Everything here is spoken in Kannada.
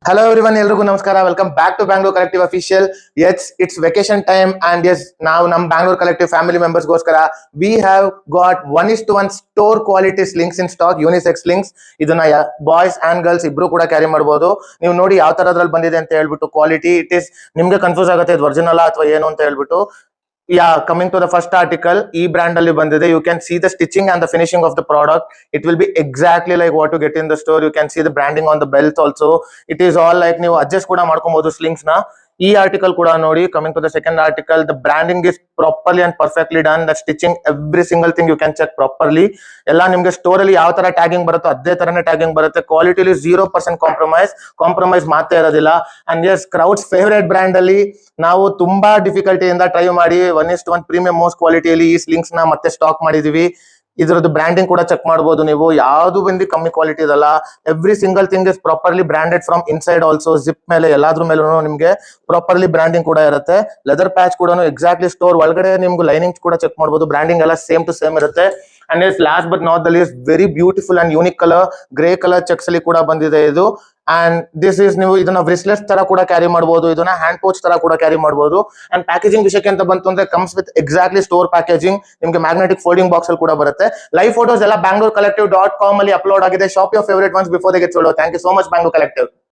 Hello everyone, ಎಲ್ರಿಗೂ ನಮಸ್ಕಾರ. Welcome back to Bangalore collective official. It's vacation time and ನಾವು ನಮ್ಮ ಬ್ಯಾಂಗ್ಳೂರ್ ಕಲೆಕ್ಟಿವ್ ಫ್ಯಾಮಿಲಿ ಮೆಂಬರ್ಸ್ಗೋಸ್ಕರ we have got 1:1 store quality slings in stock, unisex slings. ಇದನ್ನ ಬಾಯ್ಸ್ ಅಂಡ್ ಗರ್ಲ್ಸ್ ಇಬ್ರು ಕೂಡ ಕ್ಯಾರಿ ಮಾಡಬಹುದು. ನೀವು ನೋಡಿ ಯಾವ ತರದ್ರಲ್ಲಿ ಬಂದಿದೆ ಅಂತ ಹೇಳ್ಬಿಟ್ಟು ಕ್ವಾಲಿಟಿ. ನಿಮ್ಗೆ ಕನ್ಫ್ಯೂಸ್ ಆಗುತ್ತೆ ಇದು ಒರಿಜಿನಲ್ ಅಥವಾ ಏನು ಅಂತ ಹೇಳ್ಬಿಟ್ಟು. Coming to the first article, brand alli bandide. You can see the stitching and the finishing of the product. It will be exactly like what you get in the store. You can see the branding on the belt also. It is all like ನೀವು adjust ಕೂಡ ಮಾಡ್ಕೊಬಹುದು ಸ್ಲಿಂಗ್ಸ್ ನ. ಈ ಆರ್ಟಿಕಲ್ ಕೂಡ ನೋಡಿ. Coming to the second article, the branding is properly and perfectly done. The stitching every single thing you can check properly. ಎಲ್ಲ ನಿಮ್ಗೆ ಸ್ಟೋರ್ ಅಲ್ಲಿ ಯಾವ ತರ ಟ್ಯಾಗಿಂಗ್ ಬರುತ್ತೋ ಅದೇ ತರನೇ ಟ್ಯಾಗಿಂಗ್ ಬರುತ್ತೆ. ಕ್ವಾಲಿಟಿಲಿ 0% ಕಾಂಪ್ರಮೈಸ್ ಮಾತೇ ಇರೋದಿಲ್ಲ. ಅಂಡ್ ಕ್ರೌಡ್ಸ್ ಫೇವರೇಟ್ ಬ್ರ್ಯಾಂಡ್ ಅಲ್ಲಿ ನಾವು ತುಂಬಾ ಡಿಫಿಕಲ್ಟಿಯಿಂದ ಟ್ರೈ ಮಾಡಿ 1:1 ಪ್ರೀಮಿಯಂ ಮೋಸ್ಟ್ ಕ್ವಾಲಿಟಿಯಲ್ಲಿ ಈ ಸ್ಲಿಂಗ್ಸ್ ನ ಮತ್ತೆ ಸ್ಟಾಕ್ ಮಾಡಿದೀವಿ. ಇದರದ್ದು ಬ್ರ್ಯಾಂಡಿಂಗ್ ಕೂಡ ಚೆಕ್ ಮಾಡಬಹುದು ನೀವು. ಯಾವ್ದು ಬಂದು ಕಮ್ಮಿ ಕ್ವಾಲಿಟಿ ಇದಲ್ಲ. Every single thing is properly branded from inside also. Zip ಮೇಲೆ ಎಲ್ಲಾದ್ರ ಮೇಲೂ ನಿಮ್ಗೆ ಪ್ರಾಪರ್ಲಿ ಬ್ರಾಂಡಿಂಗ್ ಕೂಡ ಇರುತ್ತೆ. ಲೆದರ್ ಪ್ಯಾಚ್ ಕೂಡ ಎಕ್ಸಾಕ್ಟ್ಲಿ ಸ್ಟೋರ್ ಒಳಗಡೆ ನಿಮ್ಗೆ ಲೈನಿಂಗ್ ಕೂಡ ಚೆಕ್ ಮಾಡಬಹುದು. ಬ್ರಾಂಡಿಂಗ್ ಎಲ್ಲ ಸೇಮ್ ಟು ಸೇಮ್ ಇರುತ್ತೆ. And last but not the least, very beautiful and unique colour, grey colour checks ಅಲ್ಲಿ ಕೂಡ ಬಂದಿದೆ ಇದು. ಅಂಡ್ ನೀವು ಇದನ್ನ ಬ್ರಿಸ್ಲೆಟ್ಸ್ ತರ ಕೂಡ ಕ್ಯಾರಿ ಮಾಡಬಹುದು. ಇದನ್ನ ಹ್ಯಾಂಡ್ ಪೌಚ್ ತರ ಕೂಡ ಕ್ಯಾರಿ ಮಾಡಬಹುದು. ಅಂಡ್ ಪ್ಯಾಕೇಜಿಂಗ್ ವಿಷಯಕ್ಕೆ ಅಂತ ಬಂತು ಅಂದ್ರೆ comes with exactly store packaging. ನಿಮ್ಗೆ ಮ್ಯಾಗ್ನೆಟಿಕ್ ಫೋಲ್ಡಿಂಗ್ ಬಾಕ್ಸ್ ಅಲ್ಲಿ ಕೂಡ ಬರುತ್ತೆ. ಲೈವ್ ಫೋಟೋಸ್ ಎಲ್ಲ bangalore collective.com ಅಲ್ಲಿ ಅಪ್ಲೋಡ್ ಆಗಿದೆ. Shop your favourite ones before they get sold. Thank you so much Bangalore collective.